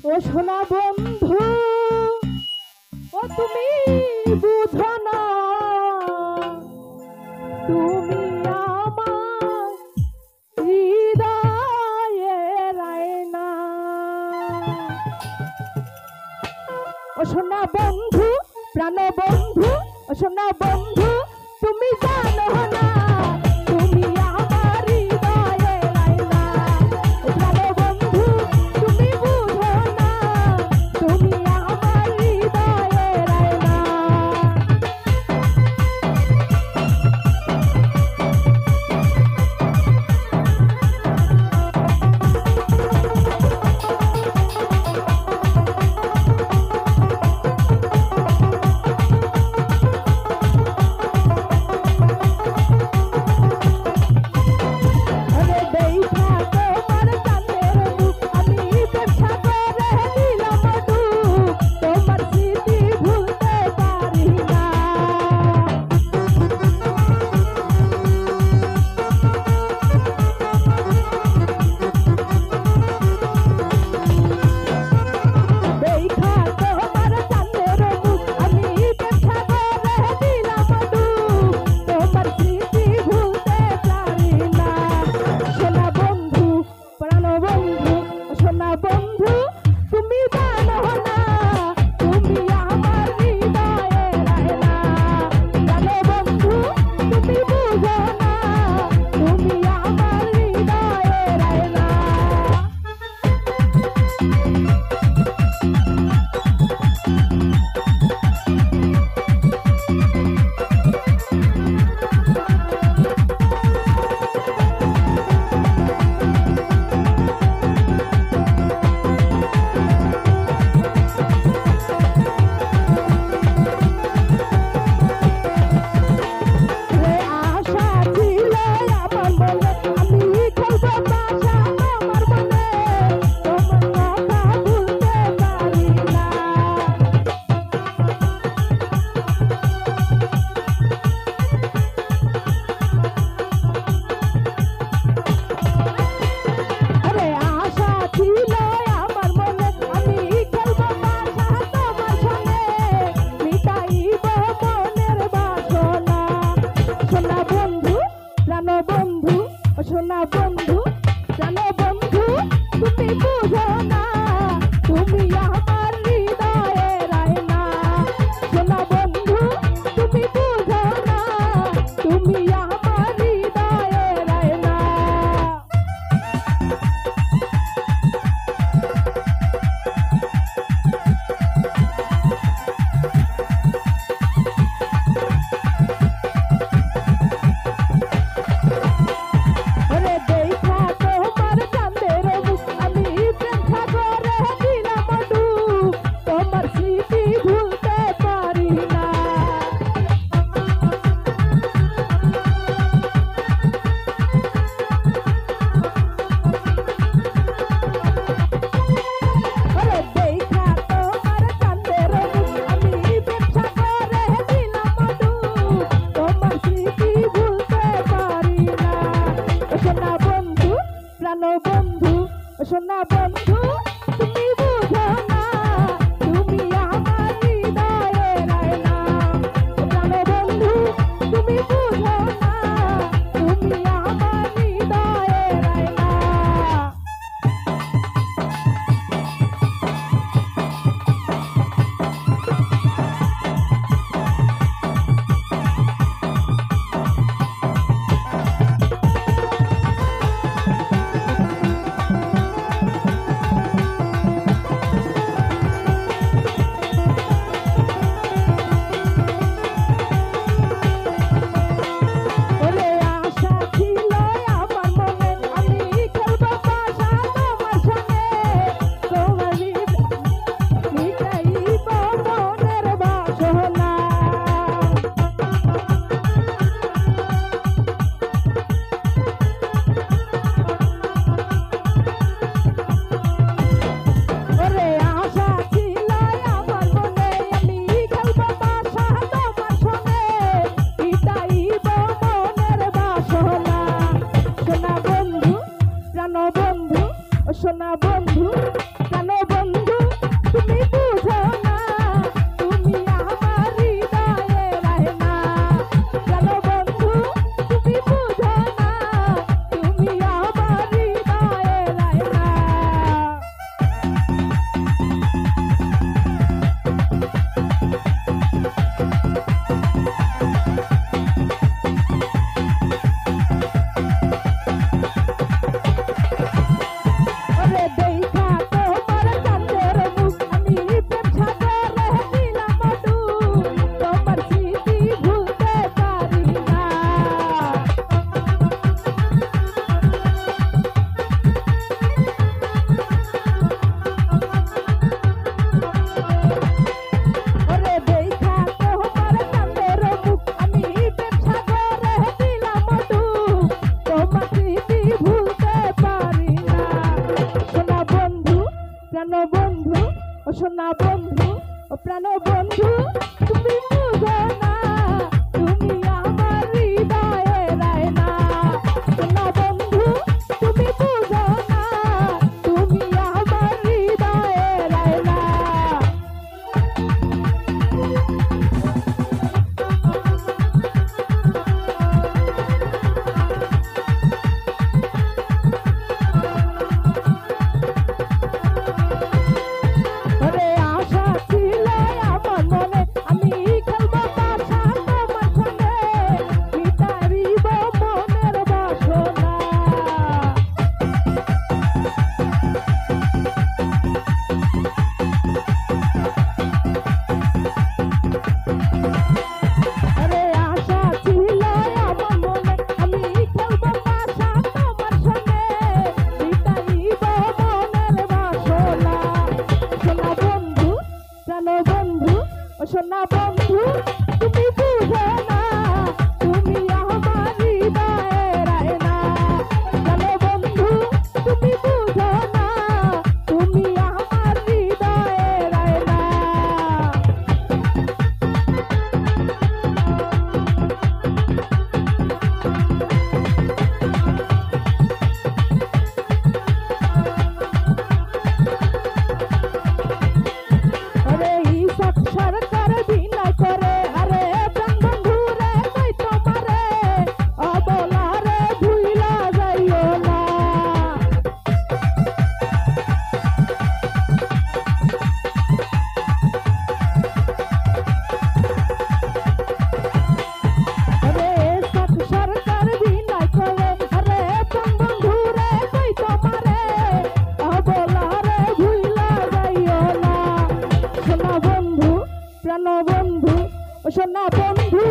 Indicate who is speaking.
Speaker 1: ও সোনা বন্ধু, ও তুমি বুঝো না, তুমি আমার হৃদয়ের আয়না। ও সোনা বন্ধু, প্রাণ বন্ধু, ও সোনা বন্ধু, তুমি জানো না তুমি আমার হৃদয়ের আয়না। প্রাণ বন্ধু, তুমি বুঝো না, তুমি আমার হৃদয়ের আয়না। সোনা বন্ধু, জানো বন্ধু, তুমি বুঝো না, তুমি আমার হৃদয়ের আয়না। সোনা বন্ধু, তুমি বুঝো না, তুমি আমার হৃদয়ের আয়না। বন্ধু, সোনা বন্ধু, তুমি বুঝো না, তুমি আমার হৃদয়ের আয়না। প্রাণ বন্ধু, তুমি বুঝো না, তুমি আমার হৃদয়ের আয়না। প্রাণ বন্ধু ও সোনা বন্ধু ও প্রাণ বন্ধু তুমি বুঝো না তুমি আমার হৃদয়ের আয়না সোনা বন্ধু তুমি বুঝো না তুমি আমার হৃদয়ের আয়না সোনা বন্ধু তুমি বুঝো না তুমি আমার হৃদয়ের আয়না জানো বন্ধু তুমি বুঝো না তুমি আমার হৃদয়ের আয়না আরে ইসাক সরকার প্রাণ বন্ধু ও সোনা বন্ধু